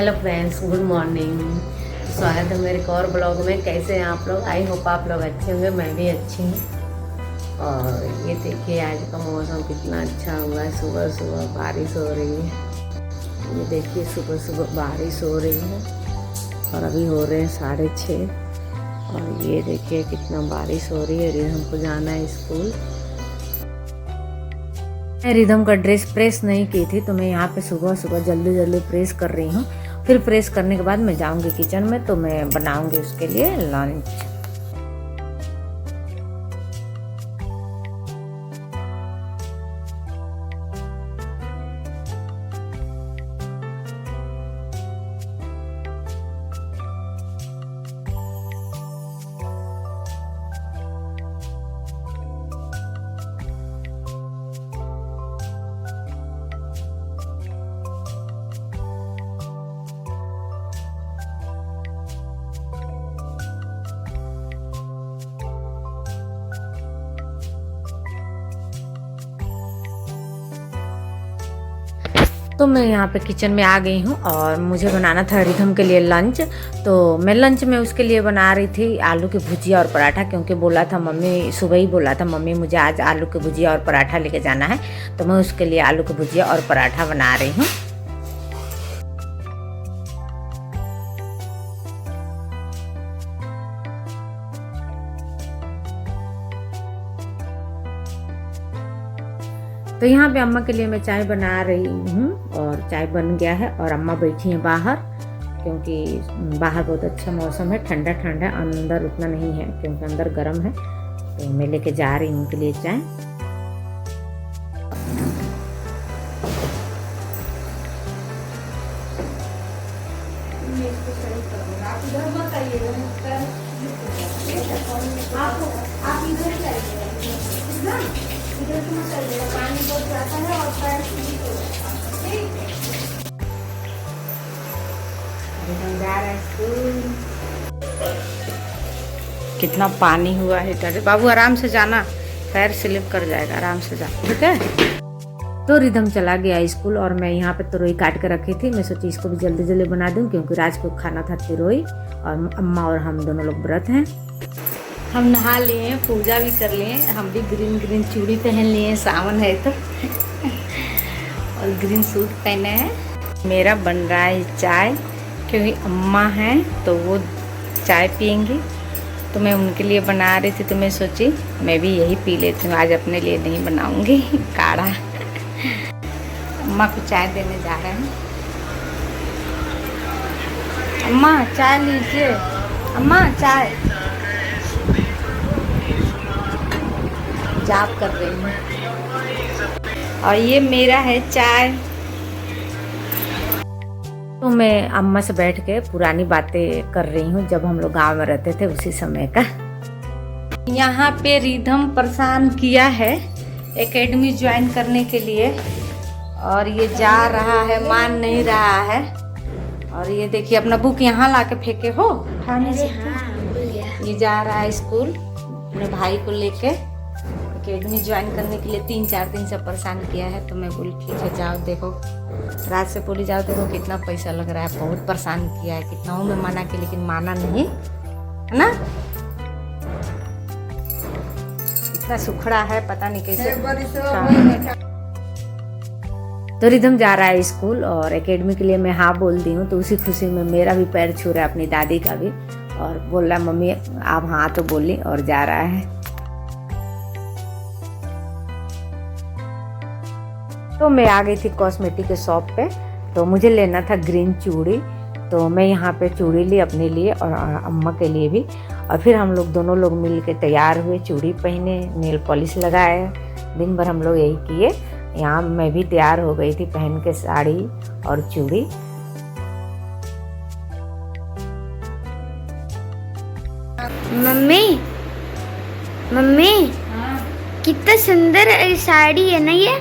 Hello friends, good morning. स्वागत है मेरे एक और ब्लॉग में। कैसे हैं आप लोग? आई होप आप लोग अच्छे होंगे, मैं भी अच्छी हूँ। और ये देखिए आज का मौसम कितना अच्छा हुआ है। सुबह सुबह बारिश हो रही है। ये देखिए सुबह सुबह बारिश हो रही है और अभी हो रहे हैं 6:30। और ये देखिए कितना बारिश हो रही है। रिधम को जाना है स्कूल। मैं रिधम का ड्रेस प्रेस नहीं की थी तो मैं यहाँ पे सुबह सुबह जल्दी जल्दी प्रेस कर रही हूँ। फिर प्रेस करने के बाद मैं जाऊँगी किचन में तो मैं बनाऊँगी उसके लिए लंच। तो मैं यहाँ पे किचन में आ गई हूँ और मुझे बनाना था रिधम के लिए लंच। तो मैं लंच में उसके लिए बना रही थी आलू की भुजिया और पराठा, क्योंकि बोला था मम्मी, सुबह ही बोला था मम्मी मुझे आज आलू की भुजिया और पराठा लेके जाना है। तो मैं उसके लिए आलू की भुजिया और पराठा बना रही हूँ। तो यहाँ पे अम्मा के लिए मैं चाय बना रही हूँ और चाय बन गया है और अम्मा बैठी हैं बाहर, क्योंकि बाहर बहुत अच्छा मौसम है, ठंडा ठंडा। अंदर उतना नहीं है क्योंकि अंदर गर्म है। तो मैं लेके जा रही हूँ उनके लिए चाय। पानी बहुत जाता है और पैर स्लिप हो जाता है। ठीक है, अभी जा रहे हैं स्कूल। कितना पानी हुआ है इधर। बाबू आराम से जाना, पैर स्लिप कर जाएगा, आराम से जा, ठीक है। तो रिधम चला गया स्कूल और मैं यहाँ पे तुरई काट कर रखी थी। मैं सोची इसको भी जल्दी जल्दी बना दूँ, क्योंकि राज को खाना था तिरोई और अम्मा और हम दोनों लोग व्रत हैं। हम नहा लिए, पूजा भी कर लिए, हम भी ग्रीन ग्रीन चूड़ी पहन लिए, सावन है तो और ग्रीन सूट पहने हैं। मेरा बन रहा है चाय, क्योंकि अम्मा हैं तो वो चाय पियेंगी, तो मैं उनके लिए बना रही थी। तो मैं सोची मैं भी यही पी लेती हूँ, आज अपने लिए नहीं बनाऊंगी काढ़ा। अम्मा को चाय देने जा रहे हैं। अम्मा चाय लीजिए, अम्मा चाय। जाप कर रही हूँ और ये मेरा है चाय। तो मैं अम्मा से बैठ के पुरानी बातें कर रही हूँ, जब हम लोग गांव में रहते थे उसी समय का। यहाँ पे रिधम परेशान किया है एकेडमी ज्वाइन करने के लिए, और ये जा रहा है, मान नहीं रहा है। और ये देखिए अपना बुक यहाँ ला के फेंके हो उठाने से। ये जा रहा है स्कूल अपने भाई को लेके। एकेडमी ज्वाइन करने के लिए 3-4 दिन से परेशान किया है। तो मैं बोली ठीक है जाओ, देखो रात से बोली जाओ, देखो कितना पैसा लग रहा है। बहुत परेशान किया है, कितना हूँ मैं मना की, लेकिन माना नहीं है ना। इतना सुखड़ा है, पता नहीं कैसे। तो रिधम जा रहा है स्कूल और एकेडमी के लिए मैं हाँ बोल दी हूँ। तो उसी खुशी में मेरा भी पैर छू रहा है, अपनी दादी का भी, और बोल रहा मम्मी आप हाँ तो बोली, और जा रहा है। तो मैं आ गई थी कॉस्मेटिक के शॉप पे। तो मुझे लेना था ग्रीन चूड़ी, तो मैं यहाँ पे चूड़ी ली अपने लिए और अम्मा के लिए भी। और फिर हम लोग दोनों लोग मिल के तैयार हुए, चूड़ी पहने, नेल पॉलिश लगाए, दिन भर हम लोग यही किए। यहाँ मैं भी तैयार हो गई थी पहन के साड़ी और चूड़ी। मम्मी मम्मी हाँ। कितना सुंदर साड़ी है ना ये।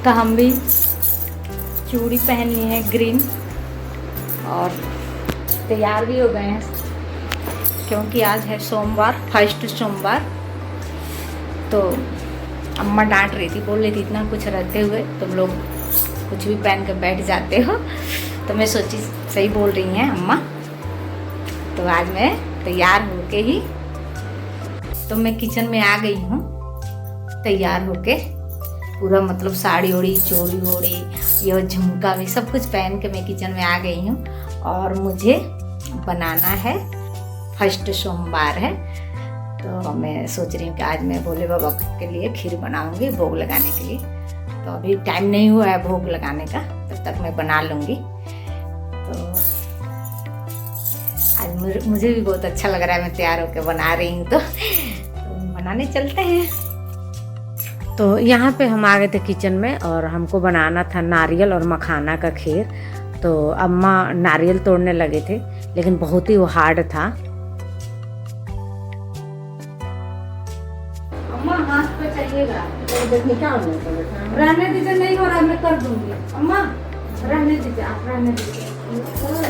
तो हम भी चूड़ी पहन ली है ग्रीन और तैयार भी हो गए हैं, क्योंकि आज है सोमवार, फर्स्ट सोमवार। तो अम्मा डांट रही थी, बोल रही थी इतना कुछ रहते हुए तुम लोग कुछ भी पहन कर बैठ जाते हो। तो मैं सोची सही बोल रही हैं अम्मा। तो आज मैं तैयार होके ही तो मैं किचन में आ गई हूँ, तैयार होके पूरा मतलब साड़ी ओड़ी चोड़ी ओड़ी ये झुमका भी सब कुछ पहन के मैं किचन में आ गई हूँ। और मुझे बनाना है, फर्स्ट सोमवार है, तो मैं सोच रही हूँ कि आज मैं भोले बाबा के लिए खीर बनाऊंगी भोग लगाने के लिए। तो अभी टाइम नहीं हुआ है भोग लगाने का, तब तक मैं बना लूँगी। तो आज मुझे भी बहुत अच्छा लग रहा है, मैं तैयार होकर बना रही हूँ। तो बनाने चलते हैं। तो यहाँ पे हम आ गए थे किचन में और हमको बनाना था नारियल और मखाना का खीर। तो अम्मा नारियल तोड़ने लगे थे, लेकिन बहुत ही वो हार्ड था। अम्मा हाथ पे चाहिएगा, रहने दीजिए, नहीं हो रहा मैं कर दूंगी। अम्मा रहने दीजिए, आप रहने दीजिए,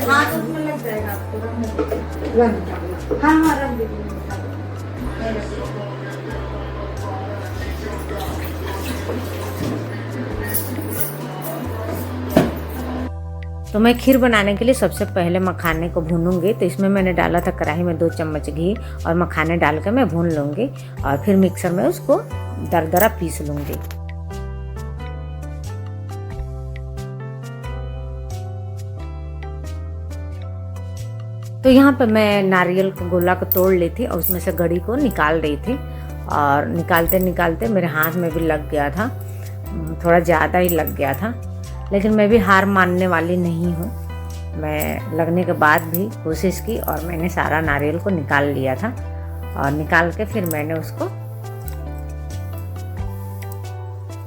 हाथ उसमें लग जाएगा आपको, रहने दीजिए। हाँ हाँ रख दीजिए। तो मैं खीर बनाने के लिए सबसे पहले मखाने को भूनूंगी। तो इसमें मैंने डाला था कढ़ाई में 2 चम्मच घी और मखाने डाल के मैं भून लूँगी और फिर मिक्सर में उसको दरदरा पीस लूँगी। तो यहाँ पे मैं नारियल को गोला को तोड़ ली थी और उसमें से गड़ी को निकाल रही थी। और निकालते निकालते मेरे हाथ में भी लग गया था, थोड़ा ज़्यादा ही लग गया था। लेकिन मैं भी हार मानने वाली नहीं हूँ। मैं लगने के बाद भी कोशिश की और मैंने सारा नारियल को निकाल लिया था। और निकाल के फिर मैंने उसको,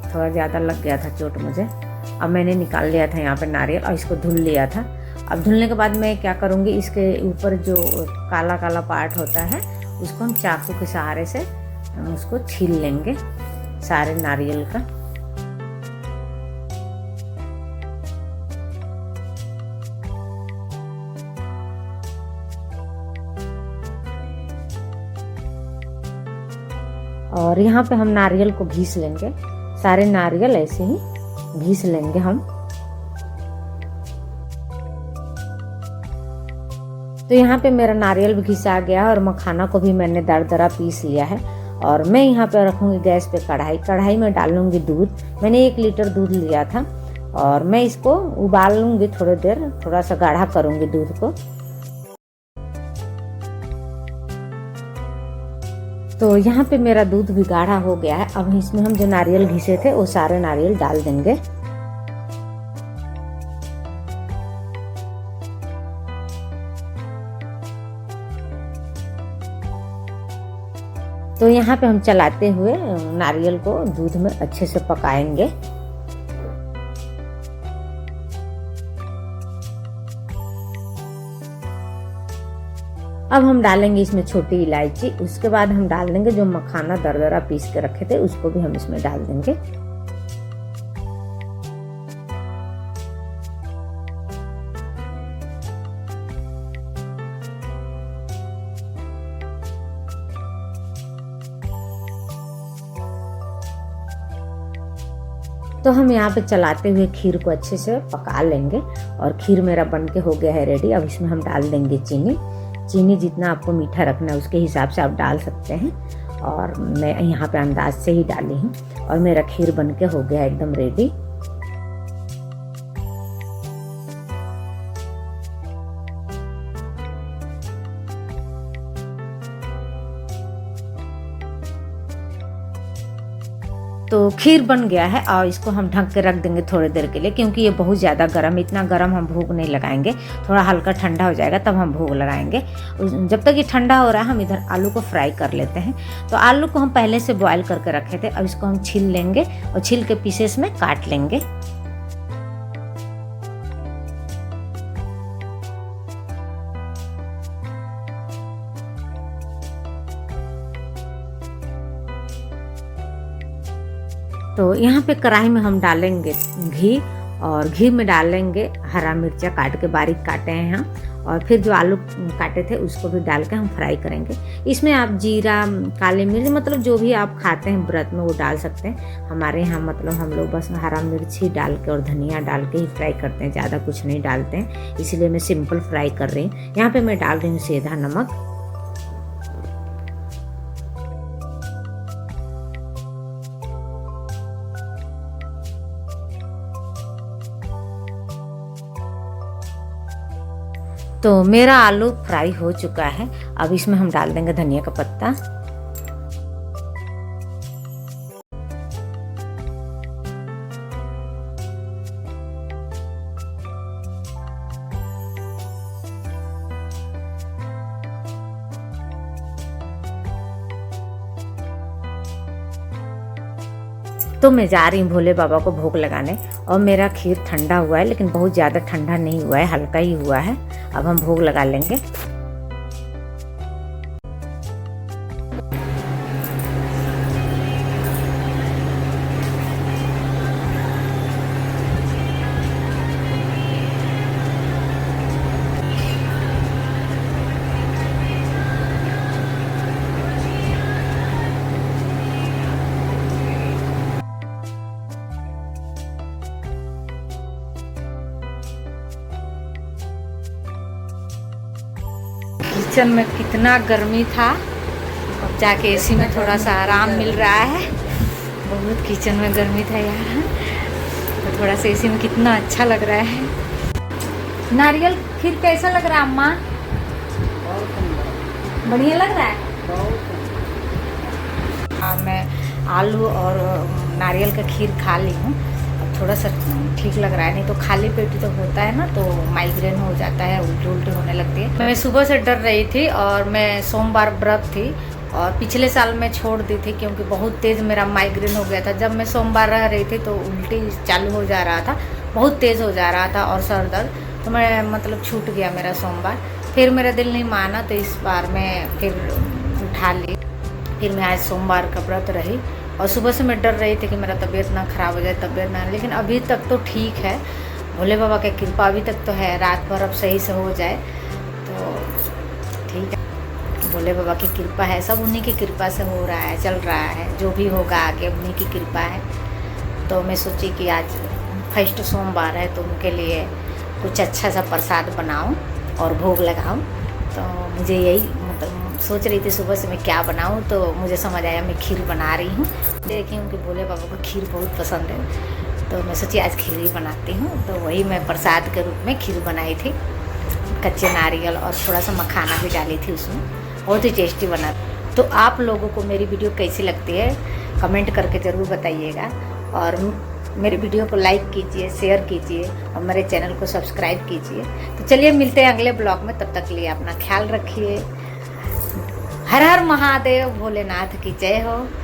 थोड़ा ज़्यादा लग गया था चोट मुझे, अब मैंने निकाल लिया था यहाँ पे नारियल और इसको धुल लिया था। अब धुलने के बाद मैं क्या करूँगी, इसके ऊपर जो काला काला पार्ट होता है उसको हम चाकू के सहारे से उसको छील लेंगे सारे नारियल का। और यहाँ पे हम नारियल को घिस लेंगे, सारे नारियल ऐसे ही घिस लेंगे हम। तो यहाँ पे मेरा नारियल भी घिसा गया और मखाना को भी मैंने दरदरा पीस लिया है। और मैं यहाँ पे रखूँगी गैस पे कढ़ाई में डालूँगी दूध। मैंने 1 लीटर दूध लिया था और मैं इसको उबाल लूँगी थोड़ी देर, थोड़ा सा गाढ़ा करूँगी दूध को। तो यहाँ पे मेरा दूध भी गाढ़ा हो गया है। अब इसमें हम जो नारियल घिसे थे वो सारे नारियल डाल देंगे। तो यहाँ पे हम चलाते हुए नारियल को दूध में अच्छे से पकाएंगे। अब हम डालेंगे इसमें छोटी इलायची, उसके बाद हम डाल देंगे जो मखाना दरदरा पीस के रखे थे उसको भी हम इसमें डाल देंगे। तो हम यहाँ पे चलाते हुए खीर को अच्छे से पका लेंगे। और खीर मेरा बनके हो गया है रेडी। अब इसमें हम डाल देंगे चीनी जितना आपको मीठा रखना है उसके हिसाब से आप डाल सकते हैं। और मैं यहाँ पे अंदाज से ही डाली हूँ और मेरा खीर बनके हो गया एकदम रेडी। तो खीर बन गया है और इसको हम ढक के रख देंगे थोड़ी देर के लिए, क्योंकि ये बहुत ज़्यादा गर्म, इतना गर्म हम भोग नहीं लगाएंगे। थोड़ा हल्का ठंडा हो जाएगा तब हम भोग लगाएंगे। जब तक ये ठंडा हो रहा है हम इधर आलू को फ्राई कर लेते हैं। तो आलू को हम पहले से बॉयल करके रखे थे, अब इसको हम छील लेंगे और छील के पीसेस में काट लेंगे। तो यहाँ पे कढ़ाई में हम डालेंगे घी और घी में डालेंगे हरा मिर्चा काट के बारीक काटे हैं हम, और फिर जो आलू काटे थे उसको भी डाल के हम फ्राई करेंगे। इसमें आप जीरा, काली मिर्च, मतलब जो भी आप खाते हैं व्रत में वो डाल सकते हैं। हमारे यहाँ मतलब हम लोग बस हरा मिर्च ही डाल के और धनिया डाल के ही फ्राई करते हैं, ज़्यादा कुछ नहीं डालते हैं, इसलिए मैं सिंपल फ्राई कर रही हूँ। यहाँ पे मैं डाल रही हूँ सेंधा नमक। तो मेरा आलू फ्राई हो चुका है। अब इसमें हम डाल देंगे धनिया का पत्ता। तो मैं जा रही हूँ भोले बाबा को भोग लगाने, और मेरा खीर ठंडा हुआ है, लेकिन बहुत ज़्यादा ठंडा नहीं हुआ है, हल्का ही हुआ है। अब हम भोग लगा लेंगे। किचन में कितना गर्मी था, अब जाके एसी में थोड़ा सा आराम मिल रहा है। बहुत किचन में गर्मी था यार, तो थोड़ा सा एसी में कितना अच्छा लग रहा है। नारियल खीर कैसा लग रहा है अम्मा? बढ़िया लग रहा है। हाँ, मैं आलू और नारियल का खीर खा ली हूँ, थोड़ा सा ठीक लग रहा है। नहीं तो खाली पेट तो होता है ना, तो माइग्रेन हो जाता है, उल्टी उल्टी होने लगती है। मैं सुबह से डर रही थी, और मैं सोमवार व्रत थी, और पिछले साल मैं छोड़ दी थी क्योंकि बहुत तेज़ मेरा माइग्रेन हो गया था। जब मैं सोमवार रह रही थी तो उल्टी चालू हो जा रहा था, बहुत तेज़ हो जा रहा था, और सर दर्द, तो मैं मतलब छूट गया मेरा सोमवार। फिर मेरा दिल नहीं माना, तो इस बार मैं फिर उठा ली। फिर मैं आज सोमवार का व्रत रही, और सुबह से मैं डर रही थी कि मेरा तबीयत ना ख़राब हो जाए, तबीयत ना, लेकिन अभी तक तो ठीक है। भोले बाबा की कृपा अभी तक तो है, रात भर अब सही से हो जाए तो ठीक है। भोले बाबा की कृपा है, सब उन्हीं की कृपा से हो रहा है, चल रहा है, जो भी होगा आगे उन्हीं की कृपा है। तो मैं सोची कि आज फर्स्ट सोमवार है, तो उनके लिए कुछ अच्छा सा प्रसाद बनाऊं और भोग लगाऊं। तो मुझे यही मतलब सोच रही थी सुबह से मैं क्या बनाऊं, तो मुझे समझ आया मैं खीर बना रही हूँ। देखी हूँ कि भोले बाबा को खीर बहुत पसंद है, तो मैं सोची आज खीर ही बनाती हूँ। तो वही मैं प्रसाद के रूप में खीर बनाई थी, कच्चे नारियल और थोड़ा सा मखाना भी डाली थी उसमें, बहुत ही टेस्टी बना। तो आप लोगों को मेरी वीडियो कैसी लगती है कमेंट करके ज़रूर बताइएगा, और मेरे वीडियो को लाइक कीजिए, शेयर कीजिए, और मेरे चैनल को सब्सक्राइब कीजिए। तो चलिए मिलते हैं अगले ब्लॉग में, तब तक के लिए अपना ख्याल रखिए। हर हर महादेव, भोलेनाथ की जय हो।